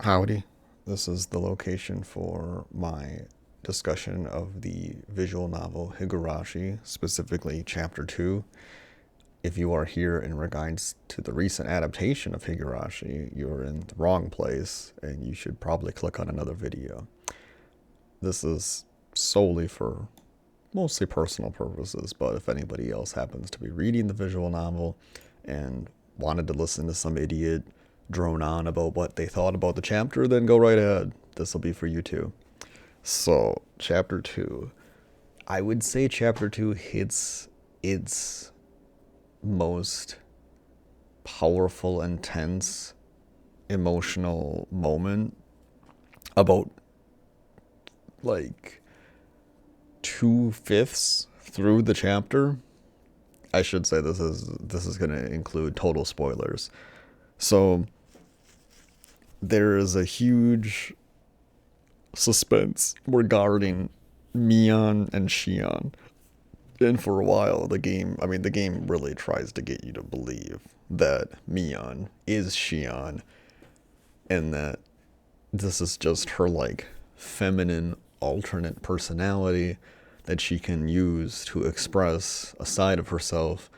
Howdy. This is the location for my discussion of the visual novel Higurashi, specifically Chapter 2. If you are here in regards to the recent adaptation of Higurashi, you're in the wrong place and you should probably click on another video. This is solely for mostly personal purposes, but if anybody else happens to be reading the visual novel and wanted to listen to some idiot drone on about what they thought about the chapter, then go right ahead. This will be for you too. So, chapter 2. I would say chapter 2 hits its most powerful, intense, emotional moment about like 2/5 through the chapter. I should say this is going to include total spoilers. So there is a huge suspense regarding Meon and Shion. And for a while, the game really tries to get you to believe that Meon is Shion and that this is just her, like, feminine alternate personality that she can use to express a side of herself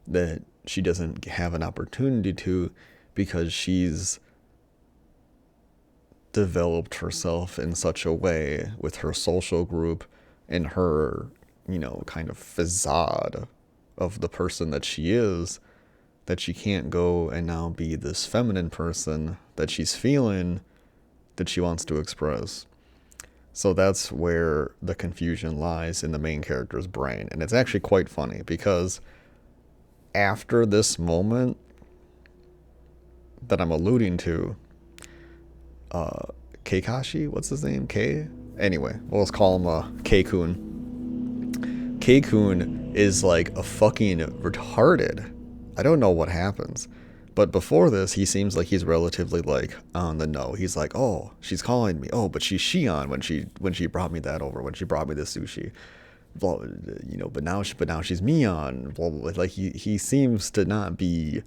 that she doesn't have an opportunity to because she's developed herself in such a way with her social group and her, kind of facade of the person that she is, that she can't go and now be this feminine person that she's feeling, that she wants to express. So that's where the confusion lies in the main character's brain. And it's actually quite funny because after this moment that I'm alluding to, Keikashi, what's his name? K? Anyway, we'll just call him K-kun. K-kun is like a fucking retarded. I don't know what happens. But before this, he seems like he's relatively, like, on the know. He's like, oh, she's calling me. Oh, but she's Shion when she brought me that over, when she brought me the sushi. Blah, but now she's Meon. Blah, blah, blah. Like, he seems to not be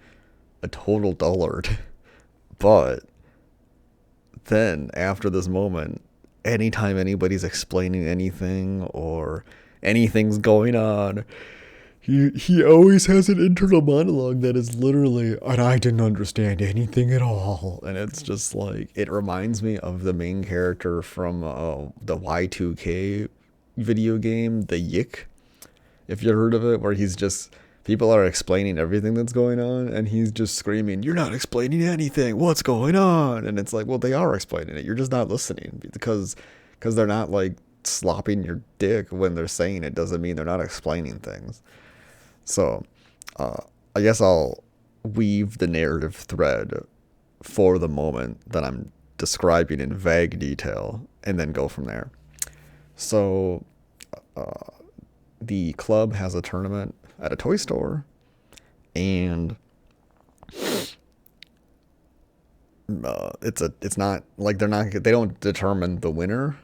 a total dullard. But then, after this moment, anytime anybody's explaining anything or anything's going on, he always has an internal monologue that is literally, and I didn't understand anything at all. And it's just like, it reminds me of the main character from the Y2K video game, the Yick, if you heard of it, where he's just, people are explaining everything that's going on, and he's just screaming, "You're not explaining anything. What's going on?" And it's like, well, they are explaining it. You're just not listening because they're not, like, slopping your dick when they're saying it. Doesn't mean they're not explaining things. So, I guess I'll weave the narrative thread for the moment that I'm describing in vague detail and then go from there. So, the club has a tournament at a toy store, and it's not like they don't determine the winner,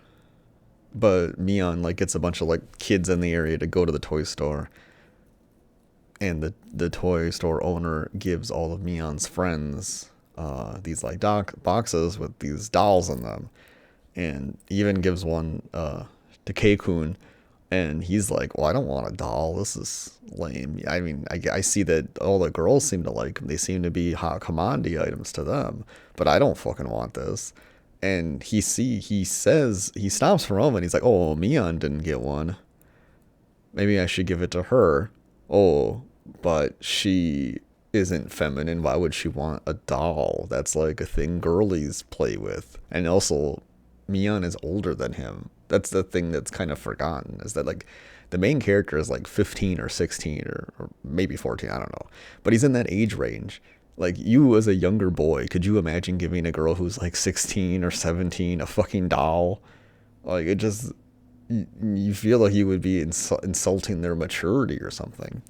but Meon, like, gets a bunch of, like, kids in the area to go to the toy store, and the toy store owner gives all of Meon's friends these, like, boxes with these dolls in them, and even gives one to Keikun, and he's like, well, I don't want a doll. This is lame. I mean, I see that all the girls seem to like them. They seem to be hot commodity items to them, but I don't fucking want this. And he says, he stops for a moment. He's like, oh, Meon didn't get one. Maybe I should give it to her. Oh, but she isn't feminine. Why would she want a doll? That's like a thing girlies play with. And also, Meon is older than him. That's the thing that's kind of forgotten, is that, like, the main character is like 15 or 16 or maybe 14, I don't know. But he's in that age range. Like, you as a younger boy, could you imagine giving a girl who's like 16 or 17 a fucking doll? Like, it just, you feel like you would be insulting their maturity or something.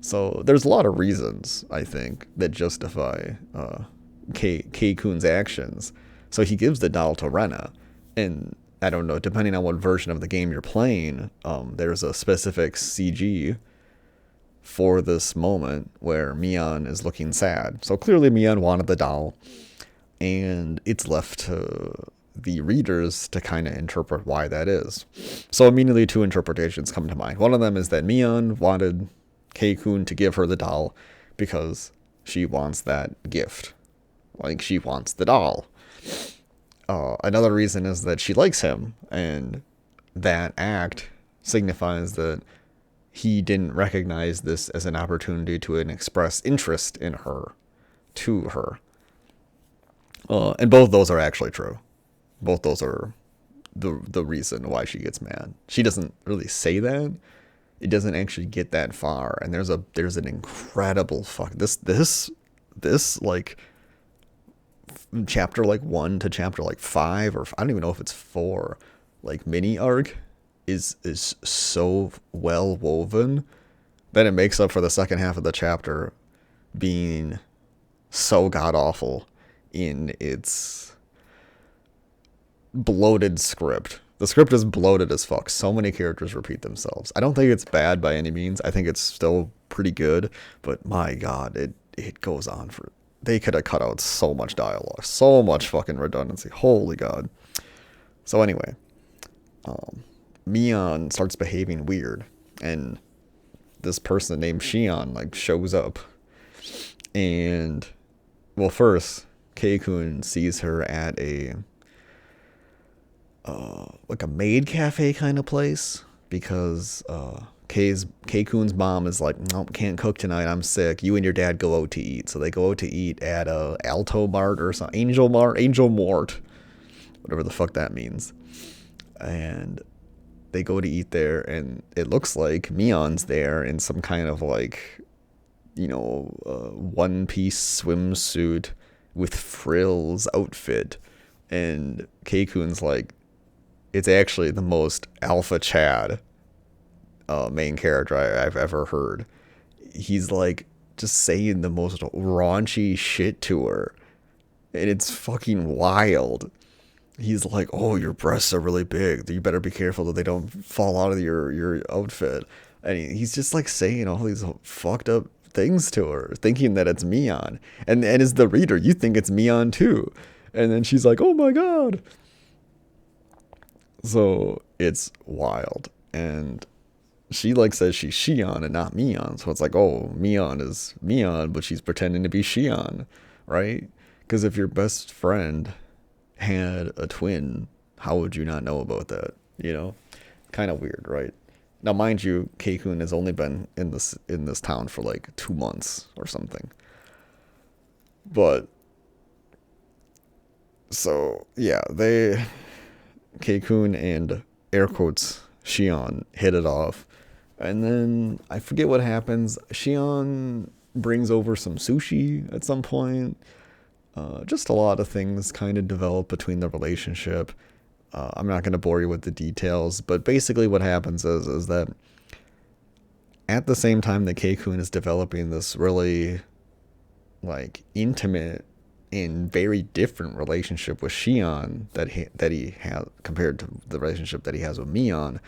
So there's a lot of reasons, I think, that justify K-kun's actions. So he gives the doll to Rena, and I don't know, depending on what version of the game you're playing, there's a specific CG for this moment where Meon is looking sad. So clearly Meon wanted the doll, and it's left to the readers to kind of interpret why that is. So immediately two interpretations come to mind. One of them is that Meon wanted Kei-kun to give her the doll because she wants that gift. Like, she wants the doll. Another reason is that she likes him, and that act signifies that he didn't recognize this as an opportunity to express interest in her, to her. And both those are actually true. Both those are the reason why she gets mad. She doesn't really say that. It doesn't actually get that far. And there's an incredible this like chapter like 1 to chapter like 5, or I don't even know if it's 4, like mini arc is so well woven that it makes up for the second half of the chapter being so god awful in its bloated script. The script is bloated as fuck. So many characters repeat themselves. I don't think it's bad by any means. I think it's still pretty good, but my god, it goes on for... They could have cut out so much dialogue, so much fucking redundancy. Holy god. So anyway, Meon starts behaving weird, and this person named Shion like shows up, and well, first Kei-kun sees her at a like a maid cafe kind of place, because Kei-kun's mom is like, nope, can't cook tonight, I'm sick, you and your dad go out to eat. So they go out to eat at Alto Mart or something, Angel Mart, whatever the fuck that means. And they go to eat there, and it looks like Meon's there in some kind of like, you know, one-piece swimsuit with frills outfit. And Kei-kun's like, it's actually the most alpha Chad main character I've ever heard. He's like just saying the most raunchy shit to her, and it's fucking wild. He's like, oh, your breasts are really big, you better be careful that they don't fall out of your outfit. And he's just like saying all these fucked up things to her, thinking that it's Meon. And as the reader, you think it's Meon too. And then she's like, oh my god. So it's wild. And she like says she's Shion and not Meon. So it's like, oh, Meon is Meon, but she's pretending to be Shion, right? Because if your best friend had a twin, how would you not know about that? You know, kind of weird, right? Now, mind you, Kei-kun has only been in this town for like 2 months or something. But so yeah, Kei-kun and air quotes Shion hit it off. And then I forget what happens. Shion brings over some sushi at some point. Just a lot of things kind of develop between the relationship. I'm not going to bore you with the details, but basically what happens is that at the same time that Kei-kun is developing this really like intimate and very different relationship with Shion that he has compared to the relationship that he has with Meon,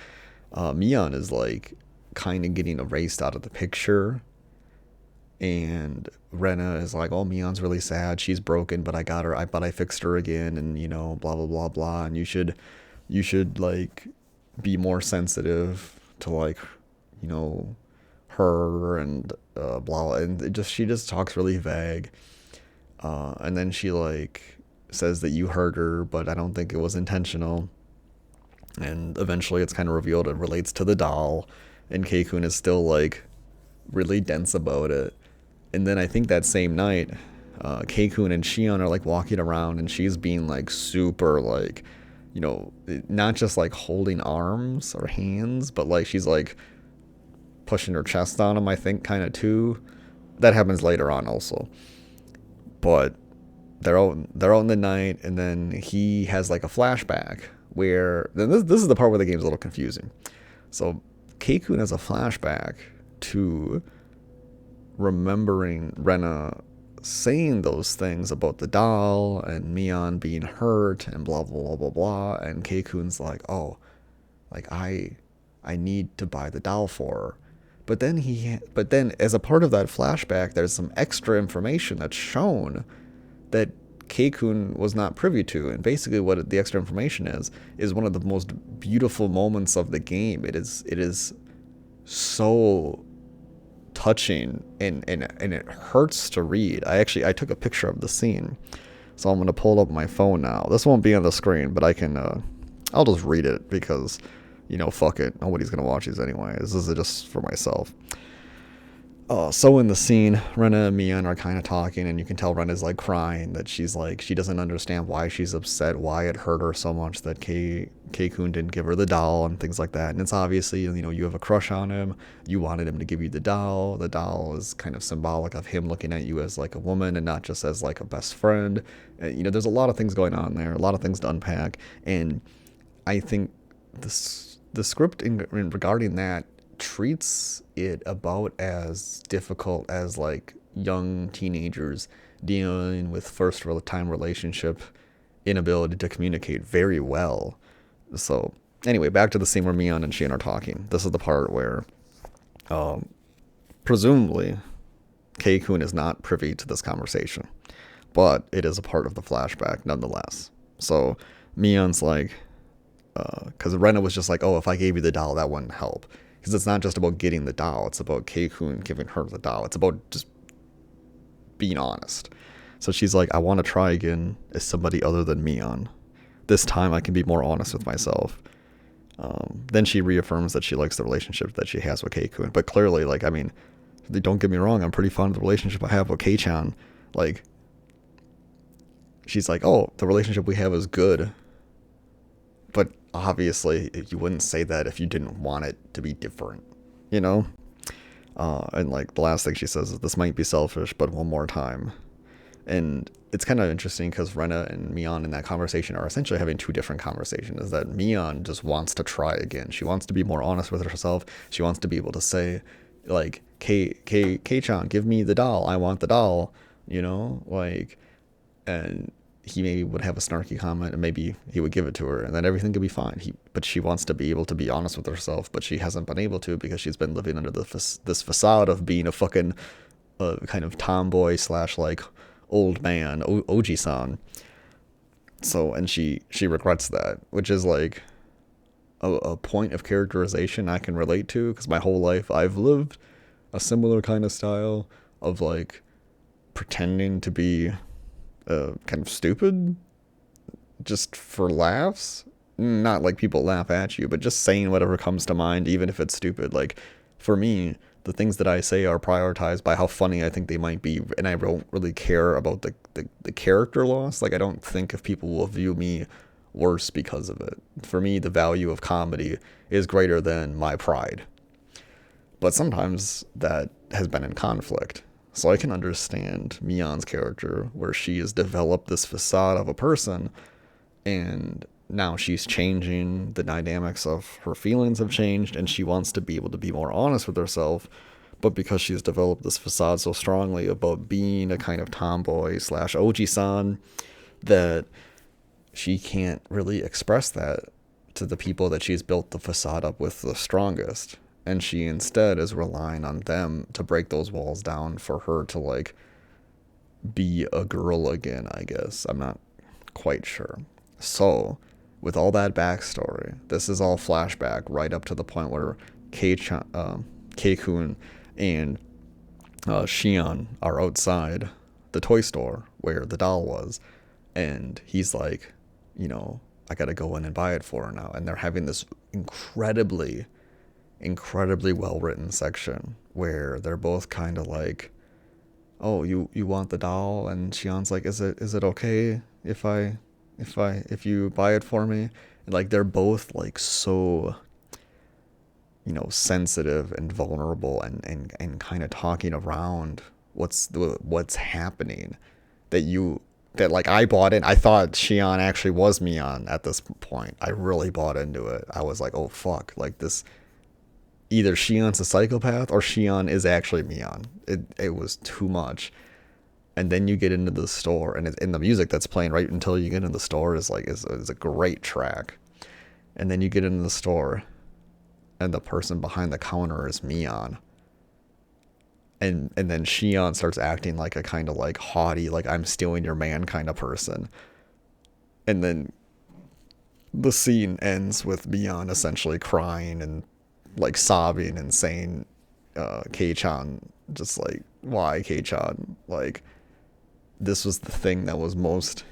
Meon is like kind of getting erased out of the picture. And Rena is like, oh, Meon's really sad, she's broken, but I got her, but I fixed her again, and you know, blah blah blah blah, and you should like be more sensitive to like, you know, her, and blah, and she just talks really vague. And then she like says that you hurt her, but I don't think it was intentional. And eventually it's kind of revealed it relates to the doll, and Kei-kun is still like really dense about it. And then I think that same night, Kei-kun and Shion are like walking around, and she's being like super like, you know, not just like holding arms or hands, but like she's like pushing her chest on him, I think, kind of too. That happens later on also. But they're out in the night, and then he has like a flashback where, then this is the part where the game's a little confusing. So Kei-kun has a flashback to remembering Rena saying those things about the doll and Meon being hurt and blah blah blah blah blah, and Kei-kun's like, oh, like I need to buy the doll for her. But then as a part of that flashback, there's some extra information that's shown that Keikun was not privy to. And basically what the extra information is one of the most beautiful moments of the game. It is so touching, and it hurts to read. I took a picture of the scene, so I'm gonna pull up my phone now. This won't be on the screen, but I can I'll just read it because, fuck it, nobody's gonna watch these anyway. This is just for myself. So in the scene, Rena and Meon are kind of talking, and you can tell Rena's like crying, that she's like, she doesn't understand why she's upset, why it hurt her so much that Keikun didn't give her the doll and things like that. And it's obviously, you have a crush on him, you wanted him to give you the doll. The doll is kind of symbolic of him looking at you as like a woman and not just as like a best friend. There's a lot of things going on there, a lot of things to unpack, and I think the script regarding that treats it about as difficult as like young teenagers dealing with first time relationship inability to communicate very well. So anyway, back to the scene where Meon and Shion are talking. This is the part where presumably Keikun is not privy to this conversation, but it is a part of the flashback nonetheless. So Meon's like, because Rena was just like, oh, if I gave you the doll, that wouldn't help. Because it's not just about getting the doll, it's about Keikun giving her the doll. It's about just being honest. So she's like, I want to try again as somebody other than Meon. This time I can be more honest with myself. Then she reaffirms that she likes the relationship that she has with Keikun. But clearly, like, I mean, don't get me wrong, I'm pretty fond of the relationship I have with Kei-chan. Like, she's like, oh, the relationship we have is good. But obviously, you wouldn't say that if you didn't want it to be different, And like the last thing she says is, this might be selfish, but one more time. And it's kind of interesting because Rena and Meon in that conversation are essentially having two different conversations. Is that Meon just wants to try again. She wants to be more honest with herself. She wants to be able to say, like, Kei-chan, give me the doll. I want the doll, like, and he maybe would have a snarky comment and maybe he would give it to her and then everything could be fine. But she wants to be able to be honest with herself, but she hasn't been able to because she's been living under this facade of being a fucking kind of tomboy / like old man, Oji-san. So, and she regrets that, which is like a point of characterization I can relate to, because my whole life I've lived a similar kind of style of like pretending to be kind of stupid just for laughs. Not like people laugh at you, but just saying whatever comes to mind, even if it's stupid. Like, for me, the things that I say are prioritized by how funny I think they might be, and I don't really care about the character loss. Like, I don't think if people will view me worse because of it. For me, the value of comedy is greater than my pride. But sometimes that has been in conflict. So I can understand Mion's character, where she has developed this facade of a person, and now she's changing, the dynamics of her feelings have changed, and she wants to be able to be more honest with herself, but because she's developed this facade so strongly about being a kind of tomboy / Oji-san, that she can't really express that to the people that she's built the facade up with the strongest. And she instead is relying on them to break those walls down for her to, like, be a girl again, I guess. I'm not quite sure. So, with all that backstory, this is all flashback right up to the point where Keikun and Shion are outside the toy store where the doll was. And he's like, I gotta go in and buy it for her now. And they're having this incredibly well written section where they're both kind of like, oh, you want the doll? And Shion's like, is it okay if you buy it for me? And like, they're both like so sensitive and vulnerable and kind of talking around what's happening, that like I bought in. I thought Shion actually was Meon at this point. I really bought into it. I was like, oh fuck, like this, either Shion's a psychopath or Shion is actually Meon. It was too much. And then you get into the store, and the music that's playing right until you get into the store is a great track. And then you get into the store, and the person behind the counter is Meon. and then Shion starts acting like a kind of like haughty, like I'm stealing your man kind of person. And then the scene ends with Meon essentially crying and like sobbing and saying, Kei-chan, just like, why Kei-chan? Like, this was the thing that was most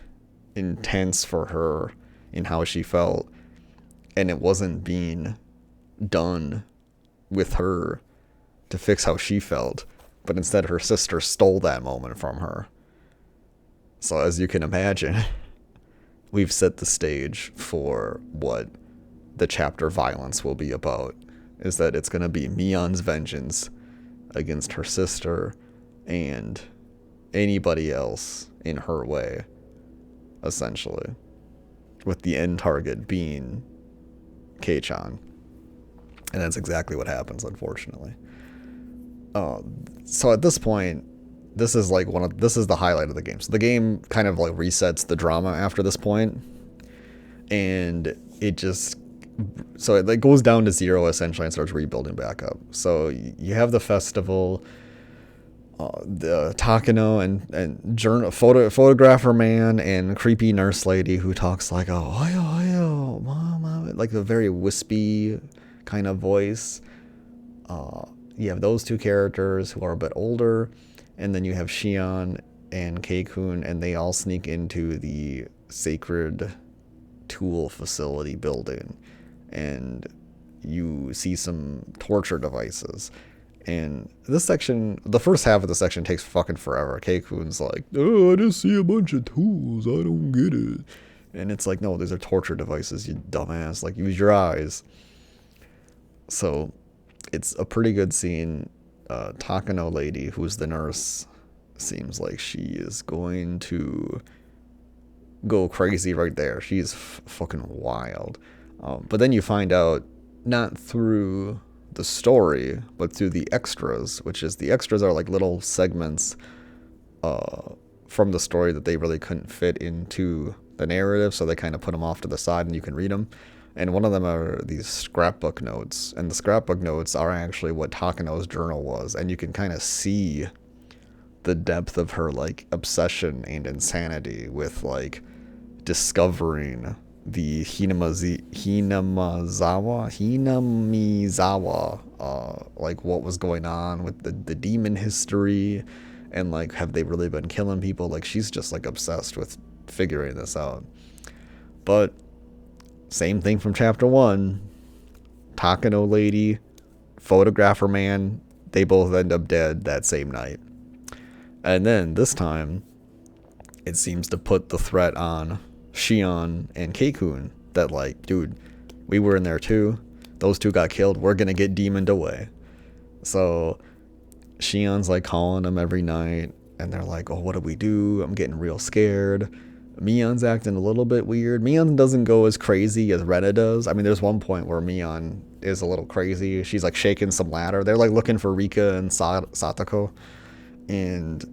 intense for her in how she felt, and it wasn't being done with her to fix how she felt, but instead her sister stole that moment from her. So as you can imagine, we've set the stage for what the chapter violence will be about, is that it's going to be Meon's vengeance against her sister and anybody else in her way, essentially, with the end target being Kei-chan. And that's exactly what happens, unfortunately. So at this point, this is the highlight of the game. So the game kind of like resets the drama after this point, and it goes down to zero essentially and starts rebuilding back up. So you have the festival, the Takano and photographer man and creepy nurse lady who talks like like a very wispy kind of voice. You have those two characters who are a bit older, and then you have Shion and Kei-kun, and they all sneak into the sacred tool facility building, and you see some torture devices. And this section, the first half of the section takes fucking forever. Kei-kun's like, oh, I just see a bunch of tools, I don't get it. And it's like, no, these are torture devices, you dumbass. Like, use your eyes. So it's a pretty good scene. Takano lady, who's the nurse, seems like she is going to go crazy right there. She's fucking wild. But then you find out, not through the story, but through the extras, which is, the extras are like little segments from the story that they really couldn't fit into the narrative, so they kind of put them off to the side and you can read them. And one of them are these scrapbook notes, and the scrapbook notes are actually what Takano's journal was, and you can kind of see the depth of her like obsession and insanity with like discovering the Hinamizawa, like what was going on with the demon history, and like, have they really been killing people? Like, she's just like obsessed with figuring this out. But same thing from chapter 1. Takano lady, photographer man, they both end up dead that same night. And then this time, it seems to put the threat on Shion and Kei-kun that like, dude, we were in there too. Those two got killed. We're gonna get demoned away. So Shion's like calling them every night, and they're like, oh, what do we do? I'm getting real scared. Meon's acting a little bit weird. Meon doesn't go as crazy as Rena does. I mean, there's one point where Meon is a little crazy. She's like shaking some ladder. They're like looking for Rika and Satoko, and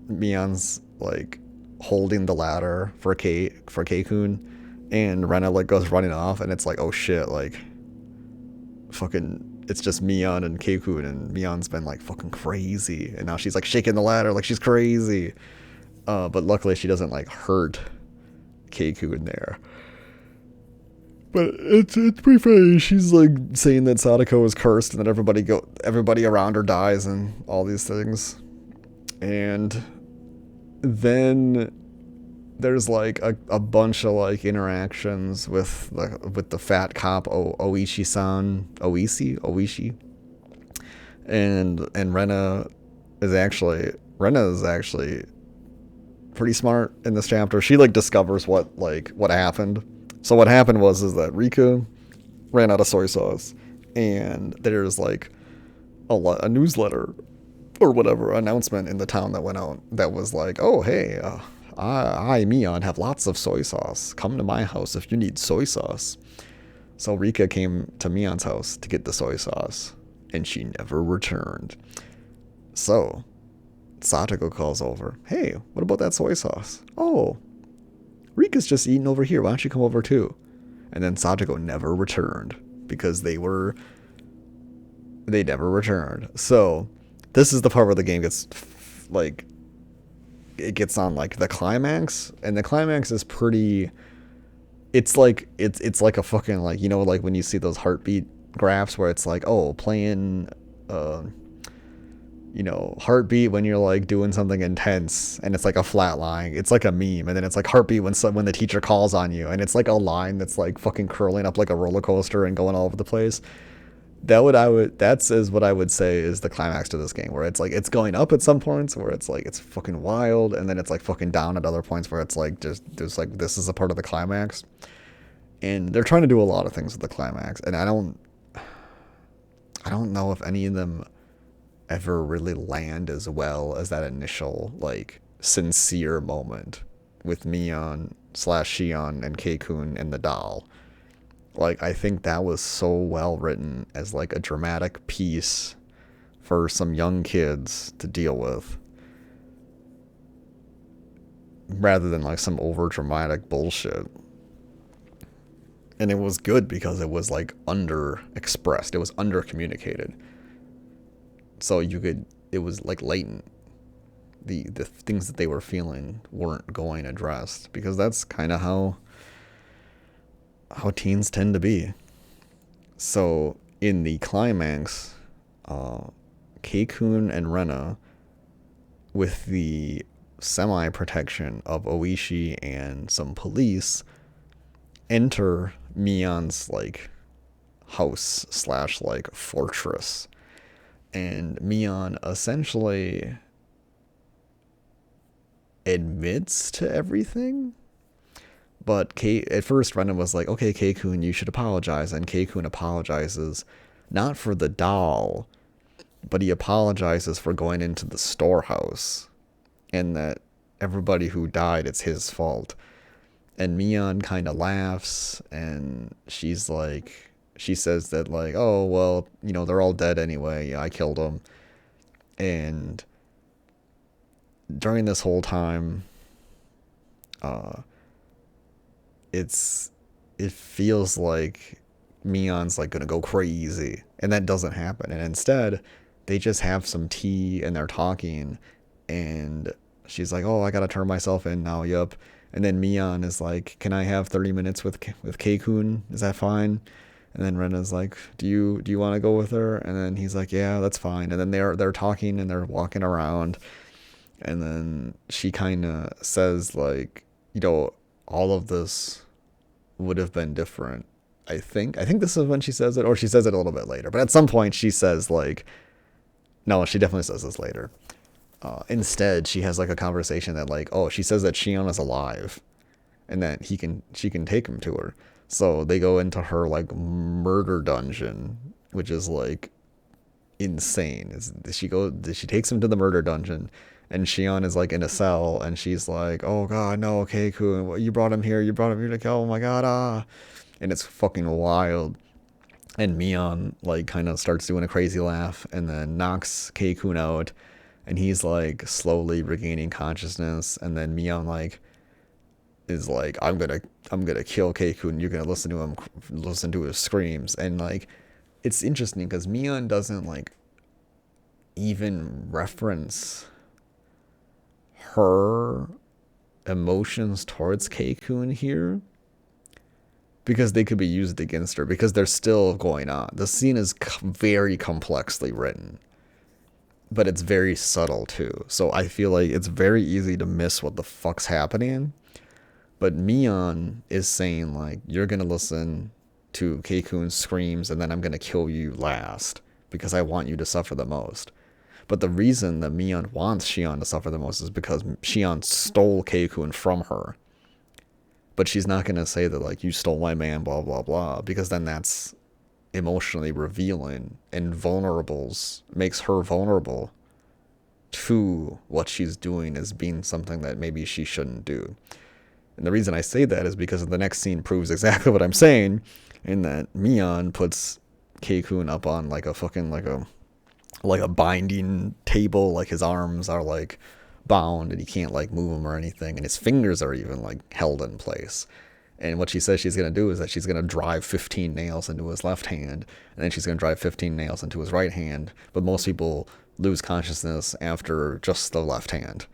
Meon's like holding the ladder for Kei-kun, and Rena like goes running off, and it's like, oh shit, like fucking, it's just Meon and Kei-kun, and Meon's been like fucking crazy, and now she's like shaking the ladder like she's crazy. But luckily she doesn't like hurt Kei-kun there. But it's pretty funny. She's like saying that Sadako is cursed and that everybody around her dies and all these things. And then there's like a bunch of like interactions with the fat cop Oishi-san, and Rena is actually pretty smart in this chapter. She like discovers what happened. So what happened is that Rika ran out of soy sauce, and there's like a newsletter or whatever announcement in the town that went out that was like, oh hey, I Meon have lots of soy sauce. Come to my house if you need soy sauce. So Rika came to Meon's house to get the soy sauce, and she never returned. So Satoko calls over. Hey, what about that soy sauce? Oh, Rika's just eating over here. Why don't you come over too? And then Satoko never returned because they never returned. So this is the part where the game gets like it gets on like the climax, and the climax is pretty. It's like a fucking like like when you see those heartbeat graphs where it's like playing uh heartbeat when you're like doing something intense and it's like a flat line. It's like a meme, and then it's like heartbeat when the teacher calls on you, and it's like a line that's like fucking curling up like a roller coaster and going all over the place. That's is what I would say is the climax to this game, where it's like it's going up at some points where it's like it's fucking wild, and then it's like fucking down at other points where it's like just like this is a part of the climax. And they're trying to do a lot of things with the climax, and I don't know if any of them ever really land as well as that initial like sincere moment with Meon slash Shion and Keikun and the doll. Like, I think that was so well written as like a dramatic piece for some young kids to deal with, rather than like some over dramatic bullshit. And it was good because it was like under expressed, it was under communicated. So it was like latent. The things that they were feeling weren't going addressed, because that's kind of how teens tend to be. So in the climax, Keikun and Rena, with the semi-protection of Oishi and some police, enter Mion's like house slash like fortress, and Meon essentially admits to everything. But at first Rena was like, okay, Keikun, you should apologize. And Keikun apologizes not for the doll, but he apologizes for going into the storehouse, and that everybody who died, it's his fault. And Meon kind of laughs, and she says that like, oh, well, they're all dead anyway. I killed them. And during this whole time, it feels like Meon's like gonna go crazy, and that doesn't happen. And instead, they just have some tea and they're talking, and she's like, "Oh, I gotta turn myself in now." Yup. And then Meon is like, "Can I have 30 minutes with Keikun? Is that fine?" And then Rena's like, "Do you want to go with her?" And then he's like, "Yeah, that's fine." And then they're talking and they're walking around, and then she kind of says like, all of this would have been different. I think this is when she says it, or she says it a little bit later. But at some point she says like, no, she definitely says this later. Instead, she has like a conversation that like, she says that Shion is alive, and that she can take him to her. So they go into her like murder dungeon, which is like insane. She takes him to the murder dungeon, and Shion is like in a cell, and she's like, "Oh God, no, Keikun, you brought him here to kill. Oh my God, ah!" And it's fucking wild. And Meon like kind of starts doing a crazy laugh, and then knocks Keikun out, and he's like slowly regaining consciousness. And then Meon like is like, I'm gonna kill Keikun. You're gonna listen to his screams. And like, it's interesting because Meon doesn't like even reference her emotions towards Keikun here, because they could be used against her, because they're still going on. The scene is very complexly written, but it's very subtle too. So I feel like it's very easy to miss what the fuck's happening. But Meon is saying like, you're gonna listen to Keikun's screams, and then I'm gonna kill you last, because I want you to suffer the most. But the reason that Meon wants Shion to suffer the most is because Shion stole Keikun from her. But she's not going to say that, like, you stole my man, blah, blah, blah, because then that's emotionally revealing, and makes her vulnerable to what she's doing as being something that maybe she shouldn't do. And the reason I say that is because the next scene proves exactly what I'm saying, in that Meon puts Keikun up on, like, a fucking, like a binding table. Like, his arms are like bound and he can't like move them or anything, and his fingers are even like held in place. And what she says she's going to do is that she's going to drive 15 nails into his left hand, and then she's going to drive 15 nails into his right hand. But most people lose consciousness after just the left hand.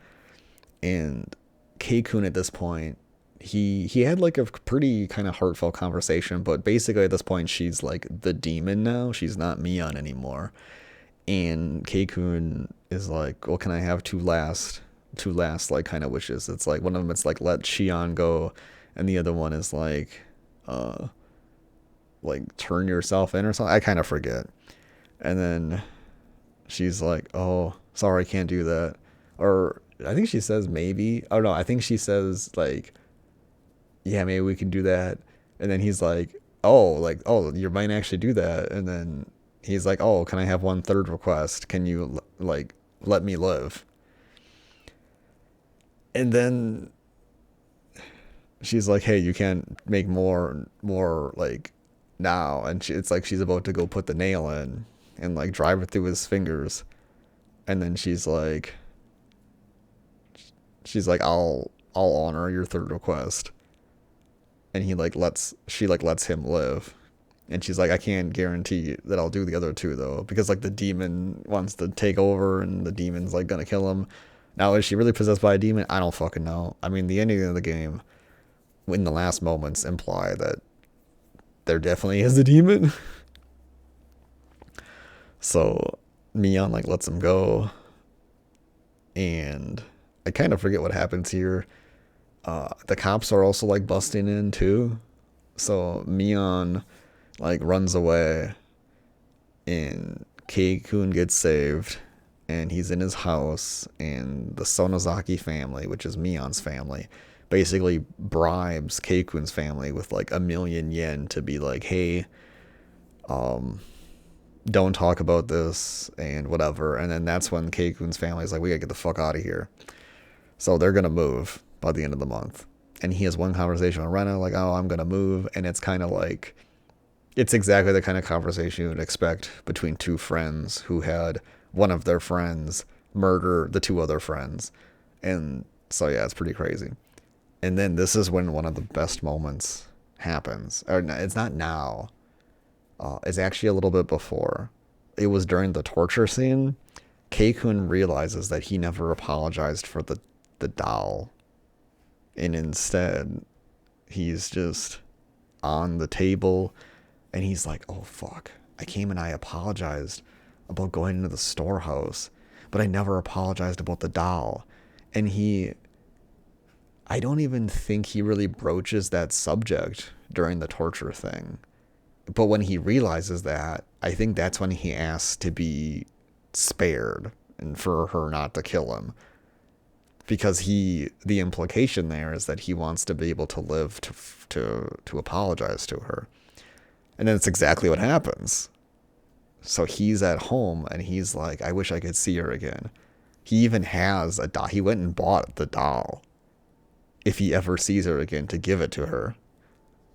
And K-kun at this point, he had like a pretty kind of heartfelt conversation, but basically at this point she's like the demon now. She's not Meon anymore. And K-kun is like, well, can I have two last like kind of wishes? It's like one of them it's like let Shion go, and the other one is like turn yourself in or something. I kind of forget. And then she's like, oh, sorry, I can't do that. Or I think she says maybe. Oh no, I think she says like, yeah, maybe we can do that. And then he's like, oh, you might actually do that. And then he's like, oh, can I have one third request? Can you like let me live? And then she's like, hey, you can't make more like now. And it's like she's about to go put the nail in and like drive it through his fingers. And then she's like, I'll honor your third request. And she lets him live. And she's like, I can't guarantee that I'll do the other two though, because like the demon wants to take over and the demon's like gonna kill him. Now, is she really possessed by a demon? I don't fucking know. I mean, the ending of the game in the last moments imply that there definitely is a demon. So Meon like lets him go. And I kind of forget what happens here. The cops are also like busting in too. So Meon like runs away and K-kun gets saved and he's in his house, and the Sonozaki family, which is Meon's family, basically bribes K-kun's family with like 1,000,000 yen to be like, hey, don't talk about this and whatever. And then that's when K-kun's family is like, we gotta get the fuck out of here. So they're gonna move by the end of the month. And he has one conversation with Rena, like, oh, I'm gonna move. And it's kind of like, it's exactly the kind of conversation you would expect between two friends who had one of their friends murder the two other friends. And so yeah, it's pretty crazy. And then this is when one of the best moments happens. Or it's not now. It's actually a little bit before. It was during the torture scene. K-kun realizes that he never apologized for the doll. And instead, he's just on the table and he's like, oh fuck, I came and I apologized about going into the storehouse, but I never apologized about the doll. And I don't even think he really broaches that subject during the torture thing. But when he realizes that, I think that's when he asks to be spared and for her not to kill him. Because the implication there is that he wants to be able to live to apologize to her. And then it's exactly what happens. So he's at home and he's like, I wish I could see her again. He even has a doll. He went and bought the doll if he ever sees her again to give it to her.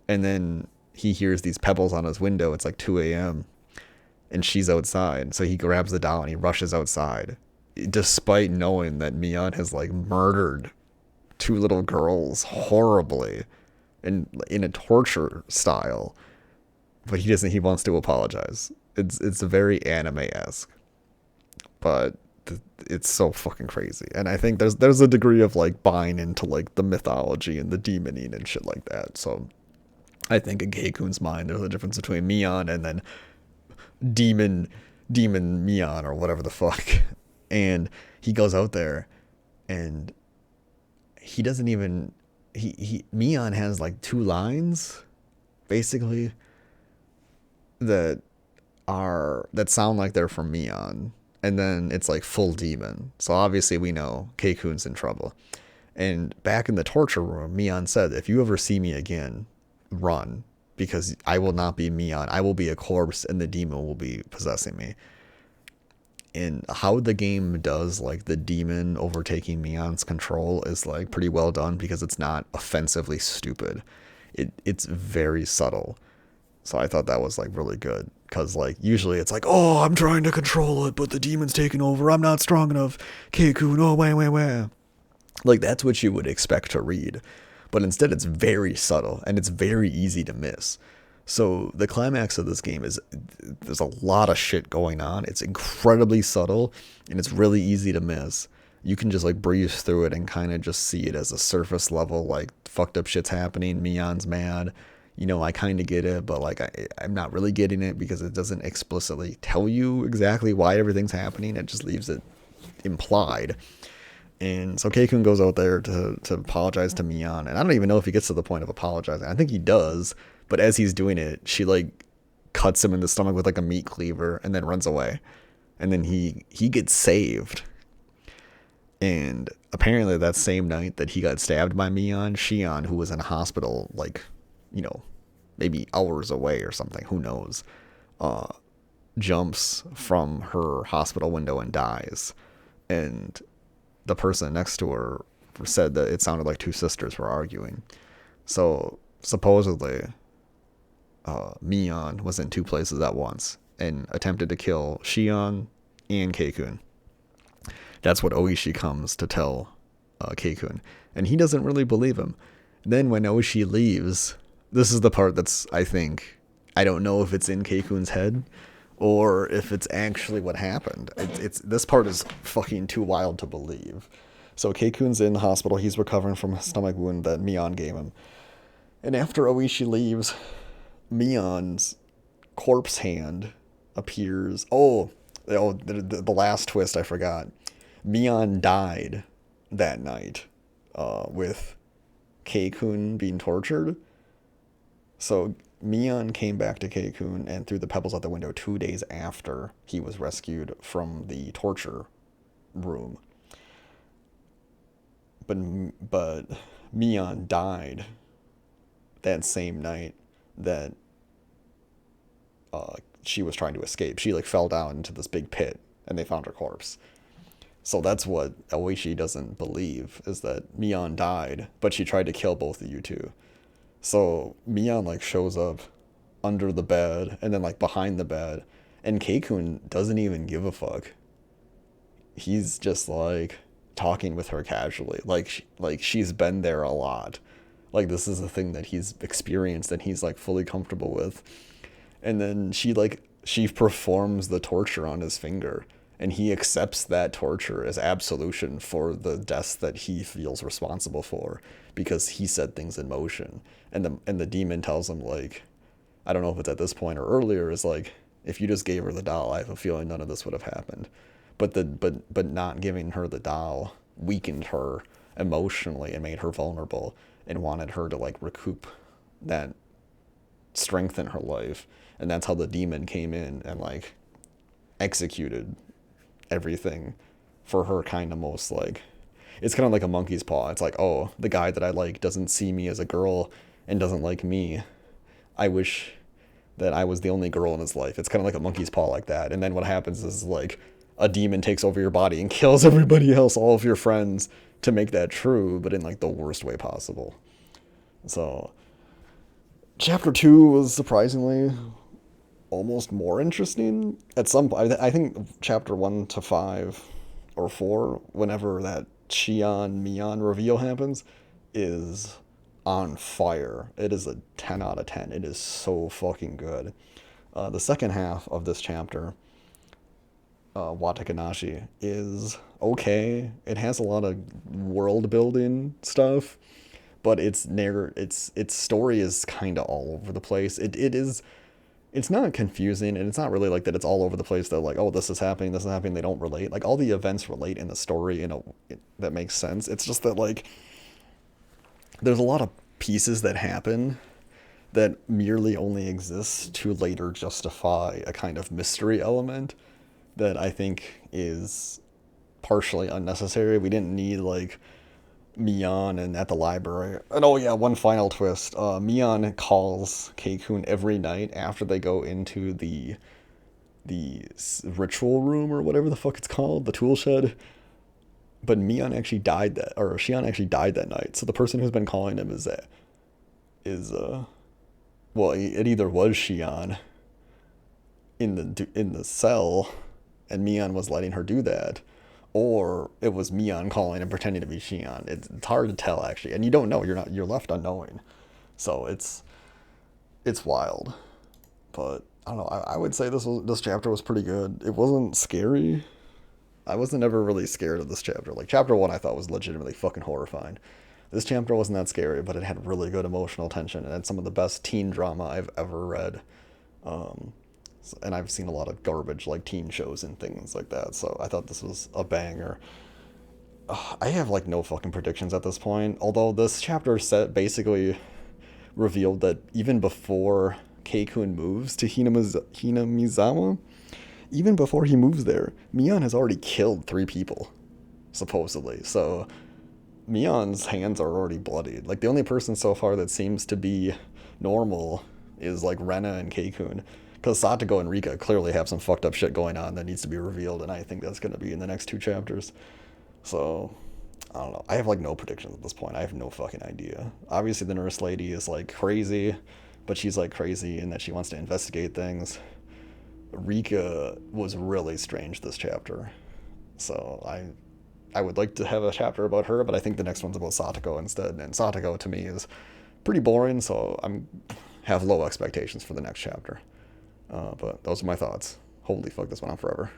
And then he hears these pebbles on his window. It's like 2 a.m. and she's outside. So he grabs the doll and he rushes outside, despite knowing that Meon has like murdered two little girls horribly and in a torture style. But he wants to apologize. It's very anime-esque. But it's so fucking crazy. And I think there's a degree of like buying into like the mythology and the demoning and shit like that. So I think in K-kun's mind there's a difference between Meon and then demon Meon or whatever the fuck. And he goes out there and he doesn't even Meon has like 2 lines basically that sound like they're from Meon, and then it's like full demon. So obviously we know K-kun's in trouble. And back in the torture room, Meon said, if you ever see me again, run, because I will not be Meon. I will be a corpse and the demon will be possessing me. And how the game does like the demon overtaking Meon's control is like pretty well done, because it's not offensively stupid. It's very subtle. So I thought that was like really good, because like usually it's like, oh, I'm trying to control it, but the demon's taking over. I'm not strong enough. K-kun, oh, wah. Like that's what you would expect to read. but instead it's very subtle and it's very easy to miss. So the climax of this game is there's a lot of shit going on. It's incredibly subtle and it's really easy to miss. You can just like breeze through it and kind of just see it as a surface level, like fucked up shit's happening. Mion's mad. I kind of get it, but like I'm not really getting it because it doesn't explicitly tell you exactly why everything's happening. It just leaves it implied. And so Keikun goes out there to apologize to Meon, and I don't even know if he gets to the point of apologizing. I think he does, but as he's doing it, she like cuts him in the stomach with like a meat cleaver and then runs away. And then he gets saved. And apparently that same night that he got stabbed by Meon, Shion, who was in a hospital like, maybe hours away or something, who knows, jumps from her hospital window and dies. And the person next to her said that it sounded like two sisters were arguing. So supposedly, Meon was in two places at once and attempted to kill Shion and Keikun. That's what Oishi comes to tell Keikun, and he doesn't really believe him. Then when Oishi leaves, this is the part that's, I don't know if it's in Keikun's head or if it's actually what happened. This part is fucking too wild to believe. So Keikun's in the hospital. He's recovering from a stomach wound that Meon gave him. And after Oishi leaves, Meon's corpse hand appears. The last twist I forgot. Meon died that night with Keikun being tortured. So Meon came back to Keikun and threw the pebbles out the window 2 days after he was rescued from the torture room. But Meon died that same night that she was trying to escape. She like fell down into this big pit and they found her corpse. So that's what Oishi doesn't believe, is that Meon died, but she tried to kill both of you two. So Meon like shows up under the bed and then like behind the bed, and Keikun doesn't even give a fuck. He's just like talking with her casually, like she's been there a lot. Like this is a thing that he's experienced and he's like fully comfortable with. And then she performs the torture on his finger, and he accepts that torture as absolution for the deaths that he feels responsible for because he set things in motion. And the demon tells him, like, I don't know if it's at this point or earlier, is like, if you just gave her the doll, I have a feeling none of this would have happened. But not giving her the doll weakened her emotionally and made her vulnerable and wanted her to like recoup that strength in her life. And that's how the demon came in and like executed everything for her kind of most like, it's kind of like a monkey's paw. It's like, oh, the guy that I like doesn't see me as a girl and doesn't like me. I wish that I was the only girl in his life. It's kind of like a monkey's paw like that. And then what happens is like a demon takes over your body and kills everybody else, all of your friends, to make that true, but in like the worst way possible. So chapter 2 was surprisingly almost more interesting at some point. I think chapter 1 to 5 or 4, whenever that Shion Meon reveal happens, is on fire. It is a 10 out of 10. It is so fucking good. The second half of this chapter, Watanagashi, is okay. It has a lot of world building stuff, but its story is kind of all over the place. It's not confusing, and it's not really like that it's all over the place. They're like, oh, this is happening, they don't relate. Like, all the events relate in the story that makes sense. It's just that, like, there's a lot of pieces that happen that merely only exist to later justify a kind of mystery element that I think is partially unnecessary. We didn't need, like, Meon and at the library. And oh yeah, one final twist. Meon calls Keikun every night after they go into the ritual room or whatever the fuck it's called, the tool shed. But Shion actually died that night. So the person who's been calling him it either was Shion in the cell, and Meon was letting her do that, or it was Meon calling and pretending to be Shion. It's hard to tell actually, and you don't know. You're left unknowing. So it's wild. But I don't know. I would say this chapter was pretty good. It wasn't scary. I wasn't ever really scared of this chapter. Like chapter one, I thought was legitimately fucking horrifying. This chapter wasn't that scary, but it had really good emotional tension and had some of the best teen drama I've ever read. Um, and I've seen a lot of garbage like teen shows and things like that. So I thought this was a banger. I have like no fucking predictions at this point. Although this chapter set basically revealed that even before Keikun moves to Hinamizawa, even before he moves there, Mion has already killed 3 people, supposedly. So Mion's hands are already bloodied. Like the only person so far that seems to be normal is like Rena and Keikun. Because Satoko and Rika clearly have some fucked up shit going on that needs to be revealed, and I think that's going to be in the next 2 chapters. So, I don't know. I have like no predictions at this point. I have no fucking idea. Obviously, the nurse lady is like crazy, but she's like crazy in that she wants to investigate things. Rika was really strange this chapter. So, I would like to have a chapter about her, but I think the next one's about Satoko instead. And Satoko to me is pretty boring, so I'm have low expectations for the next chapter. But those are my thoughts. Holy fuck, this went on forever.